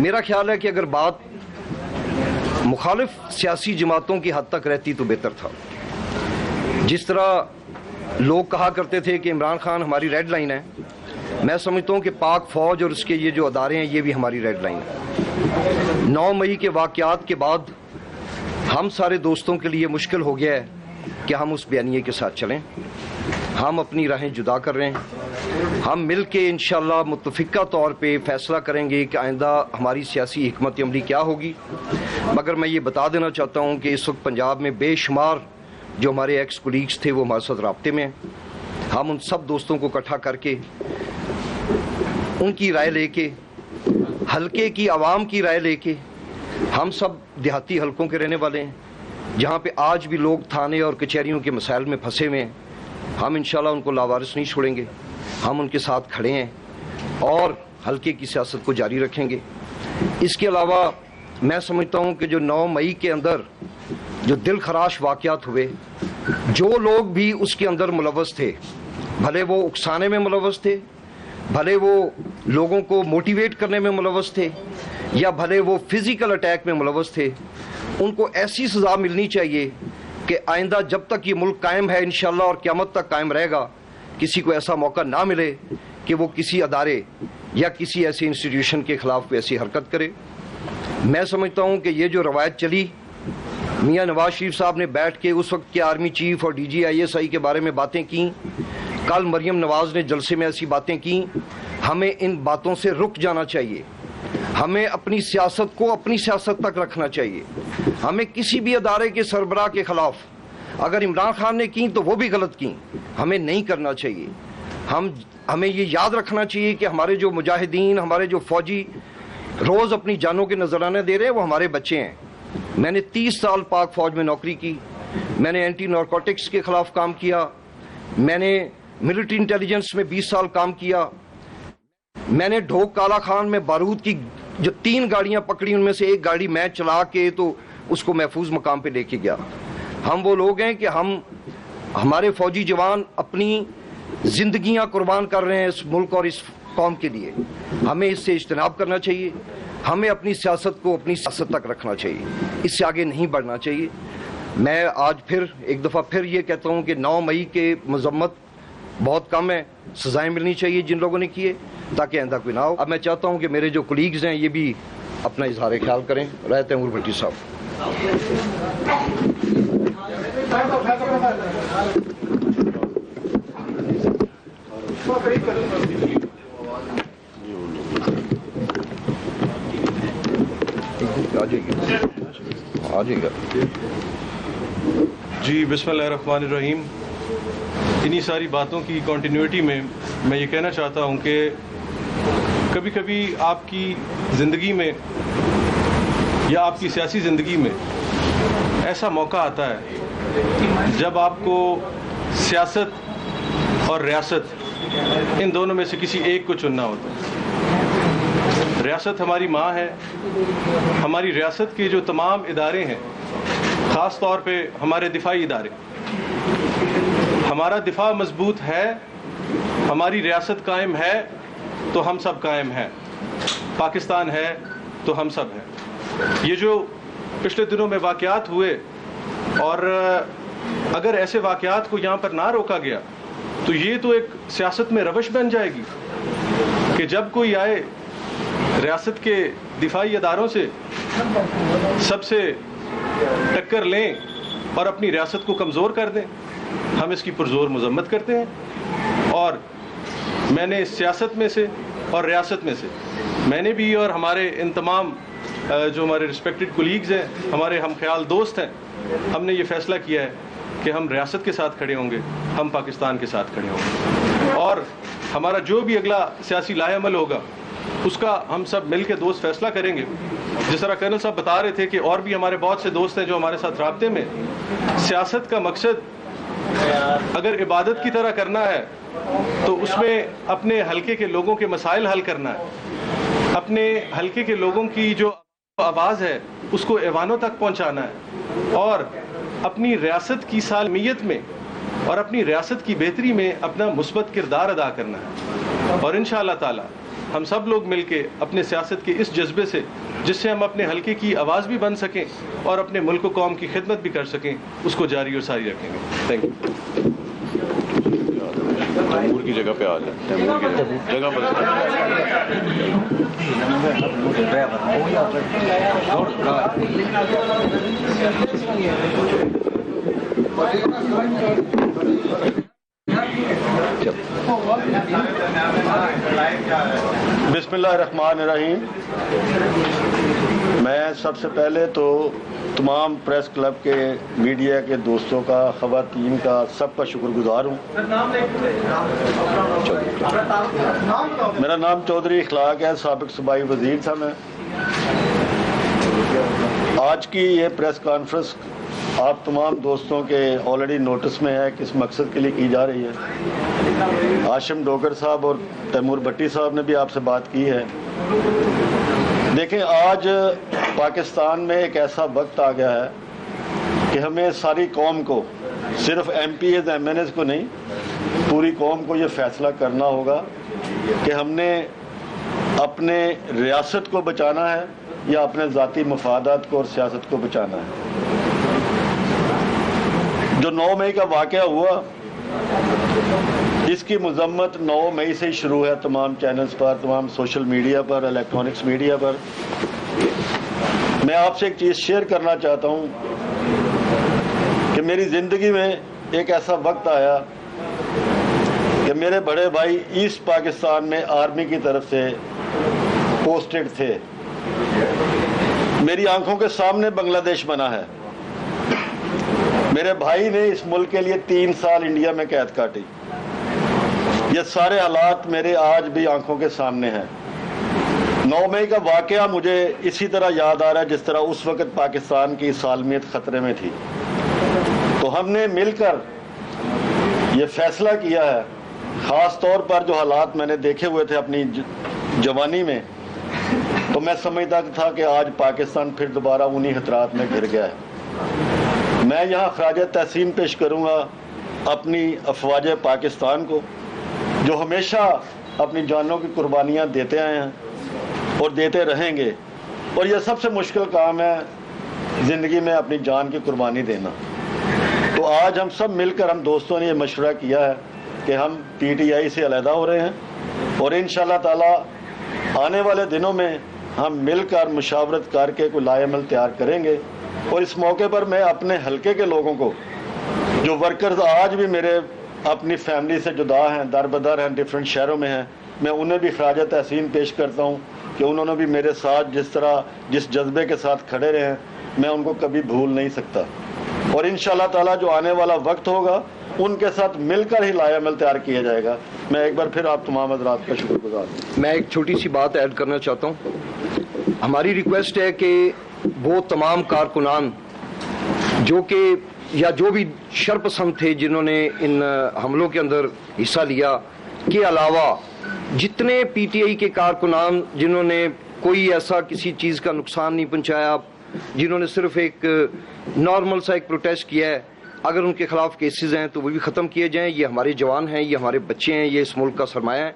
میرا خیال ہے کہ اگر بات مخالف سیاسی جماعتوں کی حد تک رہتی تو بہتر تھا. جس طرح لوگ کہا کرتے تھے کہ عمران خان ہماری ریڈ لائن ہے، میں سمجھتا ہوں کہ پاک فوج اور اس کے یہ جو ادارے ہیں یہ بھی ہماری ریڈ لائن ہے. 9 مئی کے واقعات کے بعد ہم سارے دوستوں کے لیے مشکل ہو گیا ہے کہ ہم اس بیانیے کے ساتھ چلیں. ہم اپنی راہیں جدا کر رہے ہیں. ہم مل کے انشاءاللہ متفقہ طور پہ فیصلہ کریں گے کہ آئندہ ہماری سیاسی حکمت عملی کیا ہوگی. مگر میں یہ بتا دینا چاہتا ہوں کہ اس وقت پنجاب میں بے شمار جو ہمارے ایکس کولیگز تھے وہ ہمارے ساتھ رابطے میں ہیں. ہم ان سب دوستوں کو اکٹھا کر کے ان کی رائے لے کے، حلقے کی عوام کی رائے لے کے، ہم سب دیہاتی حلقوں کے رہنے والے ہیں جہاں پہ آج بھی لوگ تھانے اور کچہریوں کے مسائل میں پھنسے ہوئے ہیں. ہم انشاءاللہ ان کو لاوارث نہیں چھوڑیں گے. ہم ان کے ساتھ کھڑے ہیں اور حلقے کی سیاست کو جاری رکھیں گے. اس کے علاوہ میں سمجھتا ہوں کہ جو 9 مئی کے اندر جو دل خراش واقعات ہوئے، جو لوگ بھی اس کے اندر ملوث تھے، بھلے وہ اکسانے میں ملوث تھے، بھلے وہ لوگوں کو موٹیویٹ کرنے میں ملوث تھے، یا بھلے وہ فزیکل اٹیک میں ملوث تھے، ان کو ایسی سزا ملنی چاہیے کہ آئندہ جب تک یہ ملک قائم ہے انشاءاللہ اور قیامت تک قائم رہے گا، کسی کو ایسا موقع نہ ملے کہ وہ کسی ادارے یا کسی ایسے انسٹیٹیوشن کے خلاف ایسی حرکت کرے. میں سمجھتا ہوں کہ یہ جو روایت چلی، میاں نواز شریف صاحب نے بیٹھ کے اس وقت کے آرمی چیف اور ڈی جی ISI کے بارے میں باتیں کیں، کل مریم نواز نے جلسے میں ایسی باتیں کیں. ہمیں ان باتوں سے رک جانا چاہیے. ہمیں اپنی سیاست کو اپنی سیاست تک رکھنا چاہیے. ہمیں کسی بھی ادارے کے سربراہ کے خلاف اگر عمران خان نے کی تو وہ بھی غلط کی، ہمیں نہیں کرنا چاہیے. ہمیں یہ یاد رکھنا چاہیے کہ ہمارے جو مجاہدین، ہمارے جو فوجی روز اپنی جانوں کے نذرانے دے رہے ہیں وہ ہمارے بچے ہیں. میں نے 30 سال پاک فوج میں نوکری کی. میں نے اینٹی نارکوٹکس کے خلاف کام کیا. میں نے ملٹری انٹیلیجنس میں 20 سال کام کیا. میں نے ڈھوک کالا خان میں بارود کی جو 3 گاڑیاں پکڑی، ان میں سے ایک گاڑی میں چلا کے تو اس کو محفوظ مقام پہ لے کے گیا. ہم وہ لوگ ہیں کہ ہمارے فوجی جوان اپنی زندگیاں قربان کر رہے ہیں اس ملک اور اس قوم کے لیے. ہمیں اس سے اجتناب کرنا چاہیے. ہمیں اپنی سیاست کو اپنی سیاست تک رکھنا چاہیے. اس سے آگے نہیں بڑھنا چاہیے. میں آج پھر ایک دفعہ پھر یہ کہتا ہوں کہ 9 مئی کے مذمت بہت کم ہے. سزائیں ملنی چاہیے جن لوگوں نے کیے تاکہ آئندہ کوئی نہ ہو. اب میں چاہتا ہوں کہ میرے جو کولیگز ہیں یہ بھی اپنا اظہار خیال کریں. رہتے ہیں تیمور بھٹی صاحب. جی بسم اللہ الرحمن الرحیم. انہی ساری باتوں کی کنٹینیوٹی میں یہ کہنا چاہتا ہوں کہ کبھی کبھی آپ کی زندگی میں یا آپ کی سیاسی زندگی میں ایسا موقع آتا ہے جب آپ کو سیاست اور ریاست ان دونوں میں سے کسی ایک کو چننا ہوتا ہے. ریاست ہماری ماں ہے. ہماری ریاست کے جو تمام ادارے ہیں، خاص طور پہ ہمارے دفاعی ادارے، ہمارا دفاع مضبوط ہے، ہماری ریاست قائم ہے تو ہم سب قائم ہیں. پاکستان ہے تو ہم سب ہیں. یہ جو پچھلے دنوں میں واقعات ہوئے، اور اگر ایسے واقعات کو یہاں پر نہ روکا گیا تو یہ تو ایک سیاست میں روش بن جائے گی کہ جب کوئی آئے ریاست کے دفاعی اداروں سے سب سے ٹکر لیں اور اپنی ریاست کو کمزور کر دیں. ہم اس کی پرزور مذمت کرتے ہیں. اور میں نے سیاست میں سے اور ریاست میں سے میں نے بھی اور ہمارے ان تمام جو ہمارے رسپیکٹڈ کولیگز ہیں، ہمارے ہم خیال دوست ہیں، ہم نے یہ فیصلہ کیا ہے کہ ہم ریاست کے ساتھ کھڑے ہوں گے، ہم پاکستان کے ساتھ کھڑے ہوں گے. اور ہمارا جو بھی اگلا سیاسی لائحہ عمل ہوگا اس کا ہم سب مل کے دوست فیصلہ کریں گے. جس طرح کرنل صاحب بتا رہے تھے کہ اور بھی ہمارے بہت سے دوست ہیں جو ہمارے ساتھ رابطے میں. سیاست کا مقصد اگر عبادت کی طرح کرنا ہے تو اس میں اپنے حلقے کے لوگوں کے مسائل حل کرنا ہے، اپنے حلقے کے لوگوں کی جو آواز ہے اس کو ایوانوں تک پہنچانا ہے، اور اپنی ریاست کی سالمیت میں اور اپنی ریاست کی بہتری میں اپنا مثبت کردار ادا کرنا ہے. اور انشاءاللہ تعالی ہم سب لوگ مل کے اپنے سیاست کے اس جذبے سے جس سے ہم اپنے حلقے کی آواز بھی بن سکیں اور اپنے ملک و قوم کی خدمت بھی کر سکیں اس کو جاری اور ساری رکھیں گے. Thank you. تیمور کی جگہ پہ آ جائیں. تیمور کی جگہ بسم اللہ الرحمن الرحیم. میں سب سے پہلے تو تمام پریس کلب کے میڈیا کے دوستوں کا، خواتین کا، سب کا شکر گزار ہوں. میرا نام چودھری اخلاق ہے، سابق صوبائی وزیر تھا میں. آج کی یہ پریس کانفرنس آپ تمام دوستوں کے آلریڈی نوٹس میں ہے کس مقصد کے لیے کی جا رہی ہے. ہاشم ڈوگر صاحب اور تیمور بٹی صاحب نے بھی آپ سے بات کی ہے. دیکھیں، آج پاکستان میں ایک ایسا وقت آ گیا ہے کہ ہمیں ساری قوم کو، صرف MPs MNAs کو نہیں، پوری قوم کو یہ فیصلہ کرنا ہوگا کہ ہم نے اپنے ریاست کو بچانا ہے یا اپنے ذاتی مفادات کو اور سیاست کو بچانا ہے. جو 9 مئی کا واقعہ ہوا، اس کی مذمت 9 مئی سے ہی شروع ہے تمام چینلز پر، تمام سوشل میڈیا پر، الیکٹرانکس میڈیا پر. میں آپ سے ایک چیز شیئر کرنا چاہتا ہوں کہ میری زندگی میں ایک ایسا وقت آیا کہ میرے بڑے بھائی ایسٹ پاکستان میں آرمی کی طرف سے پوسٹڈ تھے. میری آنکھوں کے سامنے بنگلہ دیش بنا ہے. میرے بھائی نے اس ملک کے لیے 3 سال انڈیا میں قید کاٹی. یہ سارے حالات میرے آج بھی آنکھوں کے سامنے ہیں. 9 مئی کا واقعہ مجھے اسی طرح یاد آ رہا ہے جس طرح اس وقت پاکستان کی سالمیت خطرے میں تھی. تو ہم نے مل کر یہ فیصلہ کیا ہے، خاص طور پر جو حالات میں نے دیکھے ہوئے تھے اپنی جوانی میں، تو میں سمجھتا تھا کہ آج پاکستان پھر دوبارہ انہی خطرات میں گھر گیا ہے. میں یہاں خراج تحسین پیش کروں گا اپنی افواج پاکستان کو، جو ہمیشہ اپنی جانوں کی قربانیاں دیتے آئے ہیں اور دیتے رہیں گے. اور یہ سب سے مشکل کام ہے زندگی میں اپنی جان کی قربانی دینا. تو آج ہم سب مل کر، ہم دوستوں نے یہ مشورہ کیا ہے کہ ہم پی ٹی آئی سے علیحدہ ہو رہے ہیں اور انشاءاللہ تعالی آنے والے دنوں میں ہم مل کر مشاورت کر کے کوئی لائحہ عمل تیار کریں گے. اور اس موقع پر میں اپنے حلقے کے لوگوں کو، جو ورکرز آج بھی میرے اپنی فیملی سے جدا ہیں، در بدر ہیں، ڈیفرنٹ شہروں میں ہیں، میں انہیں بھی خراج تحسین پیش کرتا ہوں کہ انہوں نے بھی میرے ساتھ جس جذبے کے ساتھ کھڑے رہے ہیں، میں ان کو کبھی بھول نہیں سکتا. اور انشاءاللہ تعالیٰ جو آنے والا وقت ہوگا ان کے ساتھ مل کر ہی لائحہ عمل تیار کیا جائے گا. میں ایک بار پھر آپ تمام حضرات کا شکر گزار ہوں. میں ایک چھوٹی سی بات ایڈ کرنا چاہتا ہوں. ہماری ریکویسٹ ہے کہ وہ تمام کارکنان جو کہ یا جو بھی شرپسند تھے جنہوں نے ان حملوں کے اندر حصہ لیا کے علاوہ جتنے پی ٹی آئی کے کارکنان جنہوں نے کوئی ایسا کسی چیز کا نقصان نہیں پہنچایا، جنہوں نے صرف ایک نارمل سا ایک پروٹیسٹ کیا ہے، اگر ان کے خلاف کیسز ہیں تو وہ بھی ختم کیے جائیں. یہ ہمارے جوان ہیں، یہ ہمارے بچے ہیں، یہ اس ملک کا سرمایہ ہے.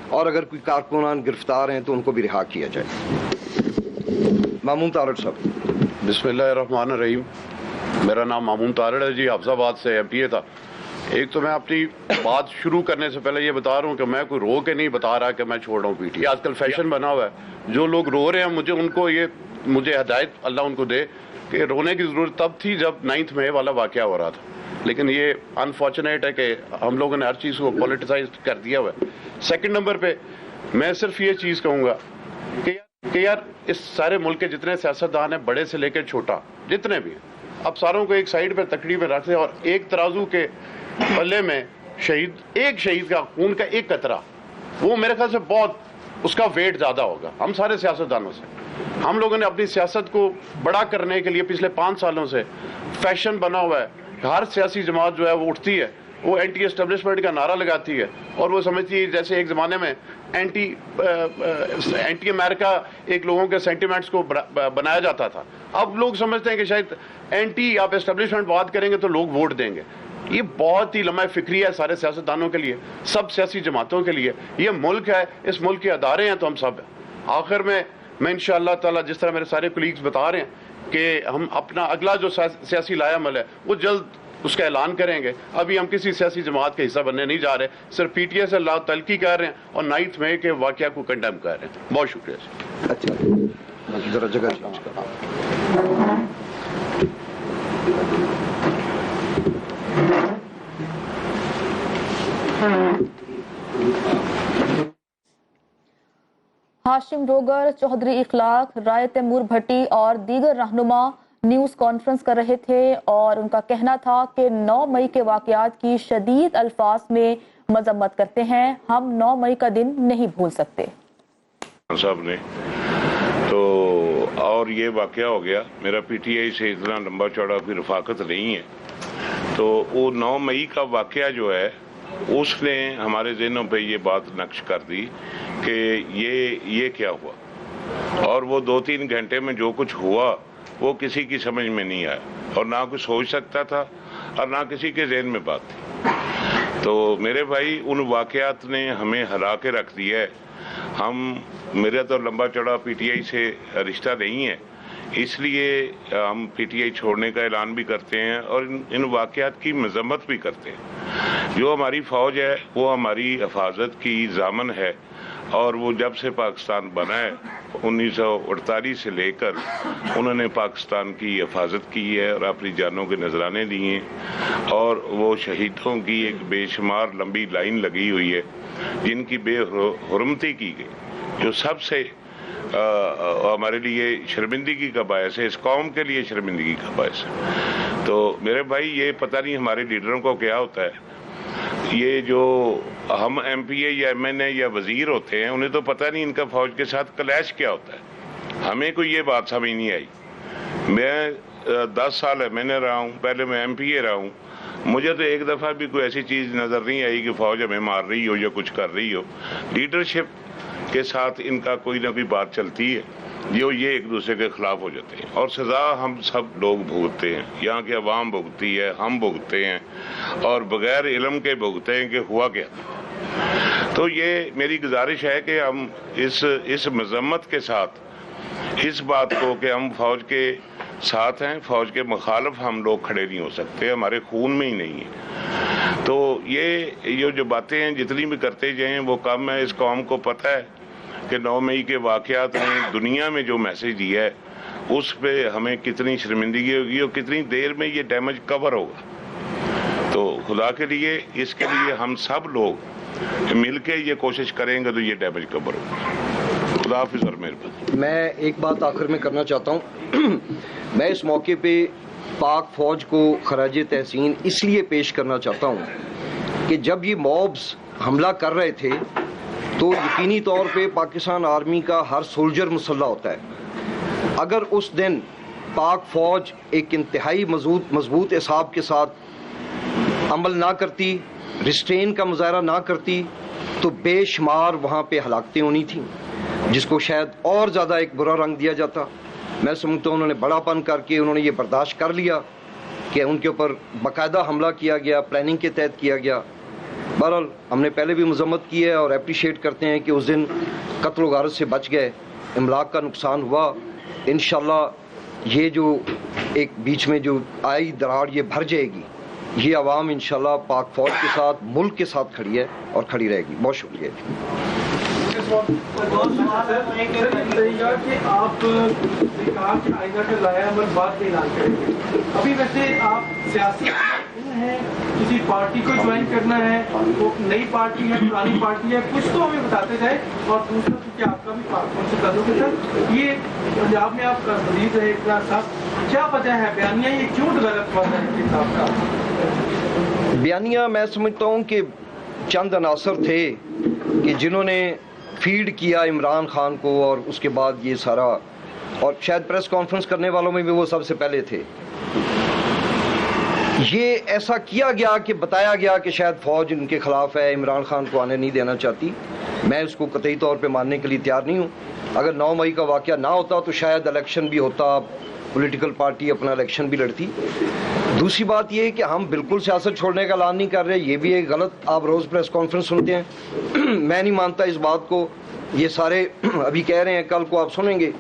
اور اگر کوئی کارکنان گرفتار ہیں تو ان کو بھی رہا کیا جائے. مامون تارڑ صاحب. بسم اللہ الرحمن الرحیم. میرا نام مامون تارڑ ہے جی، حفظ آباد سے ایم پی اے تھا. ایک تو میں اپنی بات شروع کرنے سے پہلے یہ بتا رہا ہوں کہ میں کوئی رو کے نہیں بتا رہا کہ میں چھوڑ رہا ہوں پی ٹی. آج کل فیشن بنا ہوا ہے، جو لوگ رو رہے ہیں مجھے ہدایت اللہ ان کو دے کہ رونے کی ضرورت تب تھی جب 9 مئی والا واقعہ ہو رہا تھا. لیکن یہ انفارچونیٹ ہے کہ ہم لوگوں نے ہر چیز کو پولیٹیسائز کر دیا ہوا ہے. سیکنڈ نمبر پہ میں صرف یہ چیز کہوں گا کہ یار اس سارے ملک کے جتنے سیاستدان ہیں، بڑے سے لے کے چھوٹا جتنے بھی ہیں، اب ساروں کو ایک سائیڈ پہ تکڑی میں رکھ دیں اور ایک ترازو کے پلے میں ایک شہید کا خون کا ایک قطرہ، وہ میرے خیال سے بہت اس کا ویٹ زیادہ ہوگا ہم سارے سیاستدانوں سے. ہم لوگوں نے اپنی سیاست کو بڑا کرنے کے لیے پچھلے 5 سالوں سے فیشن بنا ہوا ہے. ہر سیاسی جماعت جو ہے وہ اٹھتی ہے، وہ اینٹی اسٹیبلشمنٹ کا نعرہ لگاتی ہے اور وہ سمجھتی ہے جیسے ایک زمانے میں اینٹی امریکہ ایک لوگوں کے سینٹیمنٹس کو بنایا جاتا تھا. اب لوگ سمجھتے ہیں کہ شاید اینٹی آپ اسٹیبلشمنٹ بات کریں گے تو لوگ ووٹ دیں گے. یہ بہت ہی لمحہ فکری ہے سارے سیاستدانوں کے لیے, سب سیاسی جماعتوں کے لیے. یہ ملک ہے, اس ملک کے ادارے ہیں تو ہم سب ہیں. آخر میں انشاء اللہ تعالیٰ جس طرح میرے سارے کولیگز بتا رہے ہیں کہ ہم اپنا اگلا جو سیاسی لائحہ عمل ہے وہ جلد اس کا اعلان کریں گے. ابھی ہم کسی سیاسی جماعت کا حصہ بننے نہیں جا رہے, صرف پی ٹی آئی سے لا تلقی کر رہے ہیں اور 9 مئی کے واقعہ کو کنڈیم کر رہے ہیں. بہت شکریہ. اچھا ذرا جگہ چینج کرو. ہاشم ڈوگر, چودھری اخلاق, رائے تیمور بھٹی اور دیگر رہنما نیوز کانفرنس کر رہے تھے اور ان کا کہنا تھا کہ 9 مئی کے واقعات کی شدید الفاظ میں مذمت کرتے ہیں. ہم 9 مئی کا دن نہیں بھول سکتے. صاحب نے تو اور یہ واقعہ ہو گیا, میرا پی ٹی آئی سے اتنا لمبا چوڑا کوئی رفاقت نہیں ہے, تو وہ 9 مئی کا واقعہ جو ہے اس نے ہمارے ذہنوں پہ یہ بات نقش کر دی کہ یہ کیا ہوا, اور وہ 2-3 گھنٹے میں جو کچھ ہوا وہ کسی کی سمجھ میں نہیں آیا, اور نہ کوئی سوچ سکتا تھا اور نہ کسی کے ذہن میں بات تھی. تو میرے بھائی ان واقعات نے ہمیں ہلا کے رکھ دیا ہے. میرا تو لمبا چوڑا پی ٹی آئی سے رشتہ نہیں ہے, اس لیے ہم پی ٹی آئی چھوڑنے کا اعلان بھی کرتے ہیں اور ان واقعات کی مذمت بھی کرتے ہیں. جو ہماری فوج ہے وہ ہماری حفاظت کی ضامن ہے, اور وہ جب سے پاکستان بنا ہے 1948 سے لے کر انہوں نے پاکستان کی حفاظت کی ہے اور اپنی جانوں کے نذرانے دیے ہیں, اور وہ شہیدوں کی ایک بے شمار لمبی لائن لگی ہوئی ہے جن کی بے حرمتی کی گئی, جو سب سے ہمارے لیے شرمندگی کا باعث ہے, اس قوم کے لیے شرمندگی کا باعث ہے. تو میرے بھائی یہ پتہ نہیں ہمارے لیڈروں کو کیا ہوتا ہے, یہ جو ہم ایم پی اے یا ایم این اے یا وزیر ہوتے ہیں انہیں تو پتہ نہیں ان کا فوج کے ساتھ کلیش کیا ہوتا ہے. ہمیں کوئی یہ بات سمجھ نہیں آئی. میں 10 سال ایم این اے رہا ہوں, پہلے میں ایم پی اے رہا ہوں, مجھے تو ایک دفعہ بھی کوئی ایسی چیز نظر نہیں آئی کہ فوج ہمیں مار رہی ہو یا کچھ کر رہی ہو. لیڈرشپ کے ساتھ ان کا کوئی نہ کوئی بات چلتی ہے جو یہ ایک دوسرے کے خلاف ہو جاتے ہیں, اور سزا ہم سب لوگ بھگتتے ہیں. یہاں کی عوام بھگتی ہے, ہم بھگتے ہیں, اور بغیر علم کے بھگتے ہیں کہ ہوا کیا. تو یہ میری گزارش ہے کہ ہم اس مذمت کے ساتھ اس بات کو کہ ہم فوج کے ساتھ ہیں, فوج کے مخالف ہم لوگ کھڑے نہیں ہو سکتے, ہمارے خون میں ہی نہیں ہے. تو یہ جو باتیں ہیں جتنی بھی کرتے جائیں وہ کم ہے. اس قوم کو پتہ ہے کہ 9 مئی کے واقعات نے دنیا میں جو میسج دیا ہے اس پہ ہمیں کتنی شرمندگی ہوگی اور کتنی دیر میں یہ ڈیمیج کور ہوگا. تو خدا کے لیے اس کے لیے ہم سب لوگ مل کے یہ کوشش کریں گے تو یہ ڈیمیج کور ہوگا. خدا حافظ اور مہربانی. میں ایک بات آخر میں کرنا چاہتا ہوں. میں اس موقع پہ پاک فوج کو خراج تحسین اس لیے پیش کرنا چاہتا ہوں کہ جب یہ موبز حملہ کر رہے تھے تو یقینی طور پہ پاکستان آرمی کا ہر سولجر مسلح ہوتا ہے. اگر اس دن پاک فوج ایک انتہائی مضبوط اعصاب کے ساتھ عمل نہ کرتی, ریسٹرین کا مظاہرہ نہ کرتی, تو بے شمار وہاں پہ ہلاکتیں ہونی تھیں جس کو شاید اور زیادہ ایک برا رنگ دیا جاتا. میں سمجھتا ہوں انہوں نے بڑا پن کر کے انہوں نے یہ برداشت کر لیا کہ ان کے اوپر باقاعدہ حملہ کیا گیا, پلاننگ کے تحت کیا گیا. بہرحال ہم نے پہلے بھی مذمت کی ہے اور اپریشیٹ کرتے ہیں کہ اس دن قتل و غارت سے بچ گئے, املاک کا نقصان ہوا. انشاءاللہ یہ جو ایک بیچ میں جو آئی دراڑ یہ بھر جائے گی. یہ عوام انشاءاللہ پاک فوج کے ساتھ, ملک کے ساتھ کھڑی ہے اور کھڑی رہے گی. بہت شکریہ. آپ کہا کہ آئندہ کا لائحہ عمل بعد میں اعلان کریں گے. ابھی ویسے آپ سیاسی ہیں, کسی پارٹی کو جوائن کرنا ہے, وہ نئی پارٹی ہے, پرانی پارٹی ہے, کچھ تو ہمیں بتاتے جائیں. اور دوسرا کہ آپ کا بھی کون سے تعلق ہے سر, یہ پنجاب میں آپ وزیر رہے اتنا صاحب, کیا وجہ ہے بیانیہ یہ کیوں ڈیولپ ہوا ہے کتاب کا؟ بیانیہ میں سمجھتا ہوں کہ چند عناصر تھے کہ جنہوں نے فیڈ کیا عمران خان کو, اور اس کے بعد یہ سارا, اور شاید پریس کانفرنس کرنے والوں میں بھی وہ سب سے پہلے تھے. یہ ایسا کیا گیا کہ بتایا گیا کہ شاید فوج ان کے خلاف ہے, عمران خان کو آنے نہیں دینا چاہتی. میں اس کو قطعی طور پہ ماننے کے لیے تیار نہیں ہوں. اگر 9 مئی کا واقعہ نہ ہوتا تو شاید الیکشن بھی ہوتا, پولیٹیکل پارٹی اپنا الیکشن بھی لڑتی. دوسری بات یہ کہ ہم بالکل سیاست چھوڑنے کا اعلان نہیں کر رہے, یہ بھی ایک غلط, آپ روز پریس کانفرنس سنتے ہیں. میں نہیں مانتا اس بات کو, یہ سارے ابھی کہہ رہے ہیں, کل کو آپ سنیں گے